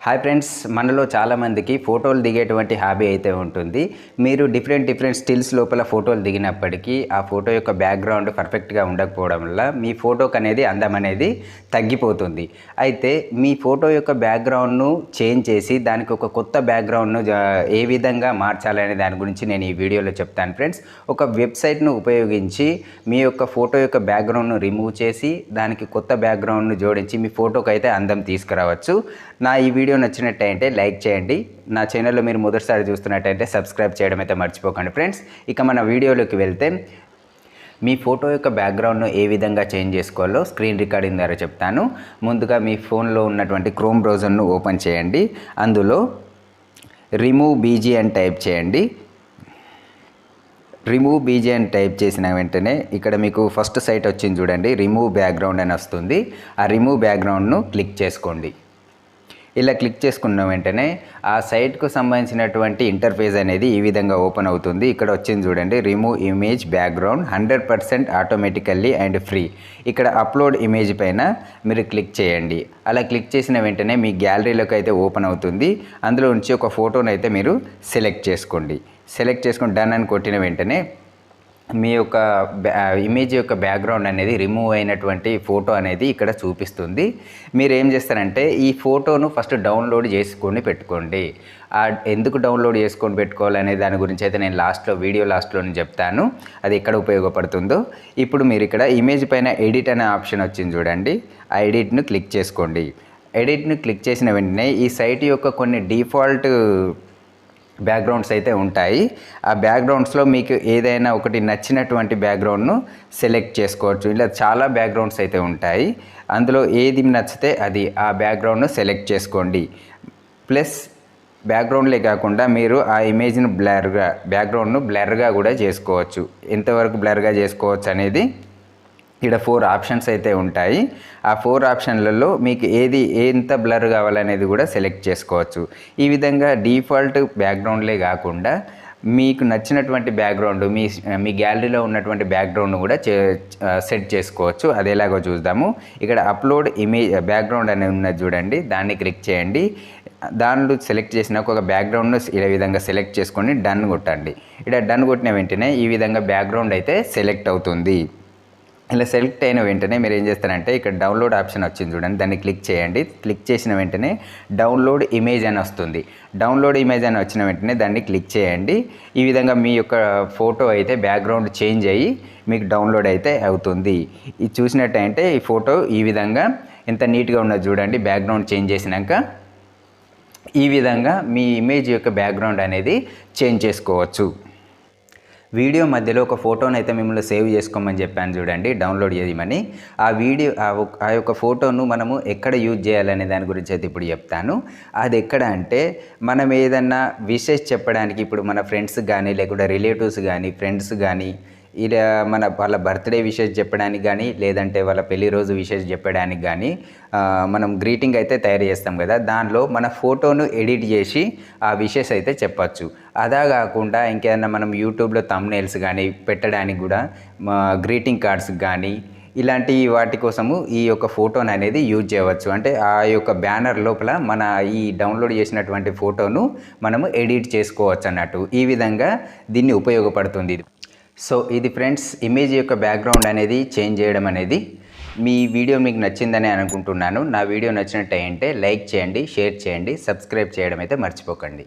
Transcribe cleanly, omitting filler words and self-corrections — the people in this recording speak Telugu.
హాయ్ ఫ్రెండ్స్, మనలో చాలామందికి ఫోటోలు దిగేటువంటి హాబీ అయితే ఉంటుంది. మీరు డిఫరెంట్ స్టిల్స్ లోపల ఫోటోలు దిగినప్పటికీ ఆ ఫోటో యొక్క బ్యాక్గ్రౌండ్ పర్ఫెక్ట్గా ఉండకపోవడం వల్ల మీ ఫోటోకి అనేది అందం అనేది తగ్గిపోతుంది. అయితే మీ ఫోటో యొక్క బ్యాక్గ్రౌండ్ను చేంజ్ చేసి దానికి ఒక కొత్త బ్యాక్గ్రౌండ్ను ఏ విధంగా మార్చాలనే దాని గురించి నేను ఈ వీడియోలో చెప్తాను ఫ్రెండ్స్. ఒక వెబ్సైట్ను ఉపయోగించి మీ యొక్క ఫోటో యొక్క బ్యాక్గ్రౌండ్ను రిమూవ్ చేసి దానికి కొత్త బ్యాక్గ్రౌండ్ను జోడించి మీ ఫోటోకి అయితే అందం తీసుకురావచ్చు. నా ఈ వీడియో నచ్చినట్టయితే లైక్ చేయండి. నా ఛానల్లో మీరు మొదటిసారి చూస్తున్నట్టయితే సబ్స్క్రైబ్ చేయడం అయితే మర్చిపోకండి ఫ్రెండ్స్. ఇక మన వీడియోలోకి వెళ్తే మీ ఫోటో యొక్క బ్యాక్గ్రౌండ్ను ఏ విధంగా చేంజ్ చేసుకోవాలో స్క్రీన్ రికార్డింగ్ ద్వారా చెప్తాను. ముందుగా మీ ఫోన్లో ఉన్నటువంటి క్రోమ్ బ్రౌజర్ను ఓపెన్ చేయండి. అందులో రిమూవ్ బీజీ అని టైప్ చేయండి. రిమూవ్ బీజీ అని టైప్ చేసిన వెంటనే ఇక్కడ మీకు ఫస్ట్ సైట్ వచ్చింది చూడండి, రిమూవ్ బ్యాక్గ్రౌండ్ అని వస్తుంది. ఆ రిమూవ్ బ్యాక్గ్రౌండ్ను క్లిక్ చేసుకోండి. ఇలా క్లిక్ చేసుకున్న వెంటనే ఆ సైట్కు సంబంధించినటువంటి ఇంటర్ఫేస్ అనేది ఈ విధంగా ఓపెన్ అవుతుంది. ఇక్కడ వచ్చింది చూడండి, remove image background 100% automatically and free. ఇక్కడ అప్లోడ్ ఇమేజ్ పైన మీరు క్లిక్ చేయండి. అలా క్లిక్ చేసిన వెంటనే మీ గ్యాలరీలోకి అయితే ఓపెన్ అవుతుంది. అందులో నుంచి ఒక ఫోటోను అయితే మీరు సెలెక్ట్ చేసుకోండి. సెలెక్ట్ చేసుకుని డన్ అని కొట్టిన వెంటనే మీ యొక్క ఇమేజ్ యొక్క బ్యాక్గ్రౌండ్ అనేది రిమూవ్ అయినటువంటి ఫోటో అనేది ఇక్కడ చూపిస్తుంది. మీరు ఏం చేస్తారంటే ఈ ఫోటోను ఫస్ట్ డౌన్లోడ్ చేసుకొని పెట్టుకోండి. ఎందుకు డౌన్లోడ్ చేసుకొని పెట్టుకోవాలనే దాని గురించి అయితే నేను వీడియో లాస్ట్లో చెప్తాను, అది ఎక్కడ ఉపయోగపడుతుందో. ఇప్పుడు మీరు ఇక్కడ ఇమేజ్ పైన ఎడిట్ అనే ఆప్షన్ వచ్చింది చూడండి, ఆ ఎడిట్ను క్లిక్ చేసుకోండి. ఎడిట్ను క్లిక్ చేసిన వెంటనే ఈ సైట్ యొక్క కొన్ని డిఫాల్ట్ బ్యాక్గ్రౌండ్స్ అయితే ఉంటాయి. ఆ బ్యాక్గ్రౌండ్స్లో మీకు ఏదైనా ఒకటి నచ్చినటువంటి బ్యాక్గ్రౌండ్ను సెలెక్ట్ చేసుకోవచ్చు. ఇలా చాలా బ్యాక్గ్రౌండ్స్ అయితే ఉంటాయి. అందులో ఏది నచ్చితే అది ఆ బ్యాక్గ్రౌండ్ను సెలెక్ట్ చేసుకోండి. ప్లస్ బ్యాక్గ్రౌండ్లే కాకుండా మీరు ఆ ఇమేజ్ను బ్యాక్గ్రౌండ్ను బ్లర్గా కూడా చేసుకోవచ్చు. ఎంతవరకు బ్లర్గా చేసుకోవచ్చు అనేది ఇక్కడ 4 ఆప్షన్స్ అయితే ఉంటాయి. ఆ 4 ఆప్షన్లలో మీకు ఎంత బ్లర్ కావాలనేది కూడా సెలెక్ట్ చేసుకోవచ్చు. ఈ విధంగా డిఫాల్ట్ బ్యాక్గ్రౌండ్లే కాకుండా మీకు నచ్చినటువంటి బ్యాక్గ్రౌండ్ మీ గ్యాలరీలో ఉన్నటువంటి బ్యాక్గ్రౌండ్ కూడా సెట్ చేసుకోవచ్చు. అది ఎలాగో చూద్దాము. ఇక్కడ అప్లోడ్ ఇమేజ్ బ్యాక్గ్రౌండ్ అనేది ఉన్నది చూడండి, దాన్ని క్లిక్ చేయండి. దానిలో సెలెక్ట్ చేసిన ఒక బ్యాక్గ్రౌండ్ను ఈ విధంగా సెలెక్ట్ చేసుకొని డన్ కొట్టండి. ఇక్కడ డన్ కొట్టిన వెంటనే ఈ విధంగా బ్యాక్గ్రౌండ్ అయితే సెలెక్ట్ అవుతుంది. ఇలా సెలెక్ట్ అయిన వెంటనే మీరు ఏం చేస్తారంటే ఇక్కడ డౌన్లోడ్ ఆప్షన్ వచ్చింది చూడండి, దాన్ని క్లిక్ చేయండి. క్లిక్ చేసిన వెంటనే డౌన్లోడ్ ఇమేజ్ అని వస్తుంది. డౌన్లోడ్ ఇమేజ్ అని వచ్చిన వెంటనే దాన్ని క్లిక్ చేయండి. ఈ విధంగా మీ యొక్క ఫోటో అయితే బ్యాక్గ్రౌండ్ చేంజ్ అయ్యి మీకు డౌన్లోడ్ అయితే అవుతుంది. ఇది చూసినట్టయితే ఈ ఫోటో ఈ విధంగా ఎంత నీట్గా ఉన్నది చూడండి. బ్యాక్గ్రౌండ్ చేంజ్ చేసినాక ఈ విధంగా మీ ఇమేజ్ యొక్క బ్యాక్గ్రౌండ్ అనేది చేంజ్ చేసుకోవచ్చు. వీడియో మధ్యలో ఒక ఫోటోను అయితే మిమ్మల్ని సేవ్ చేసుకోమని చెప్పాను చూడండి, డౌన్లోడ్ చేయమని. ఆ యొక్క ఫోటోను మనము ఎక్కడ యూజ్ చేయాలనే దాని గురించి అయితే ఇప్పుడు చెప్తాను. అది ఎక్కడ అంటే మనం ఏదన్నా విషెస్ చెప్పడానికి, ఇప్పుడు మన ఫ్రెండ్స్ కానీ లేకుంటే రిలేటివ్స్ కానీ ఫ్రెండ్స్ కానీ ఇలా వాళ్ళ బర్త్డే విషెస్ చెప్పడానికి కానీ లేదంటే వాళ్ళ పెళ్లి రోజు విషెస్ చెప్పడానికి కానీ మనం గ్రీటింగ్ అయితే తయారు చేస్తాం కదా, దానిలో మన ఫోటోను ఎడిట్ చేసి ఆ విషెస్ అయితే చెప్పచ్చు. అదా కాకుండా ఇంకేదన్నా మనం యూట్యూబ్లో థంబ్నెయిల్స్ కానీ పెట్టడానికి కూడా గ్రీటింగ్ కార్డ్స్ కానీ ఇలాంటి వాటి కోసము ఈ యొక్క ఫోటోను అనేది యూజ్ చేయవచ్చు. అంటే ఆ యొక్క బ్యానర్ లోపల మన ఈ డౌన్లోడ్ చేసినటువంటి ఫోటోను మనము ఎడిట్ చేసుకోవచ్చు అన్నట్టు. ఈ విధంగా దీన్ని ఉపయోగపడుతుంది. సో ఇది ఫ్రెండ్స్, ఇమేజ్ యొక్క బ్యాక్గ్రౌండ్ అనేది చేంజ్ చేయడం అనేది. మీ వీడియో మీకు నచ్చిందని అనుకుంటున్నాను. నా వీడియో నచ్చినట్టయితే లైక్ చేయండి, షేర్ చేయండి, సబ్స్క్రైబ్ చేయడం అయితే మర్చిపోకండి.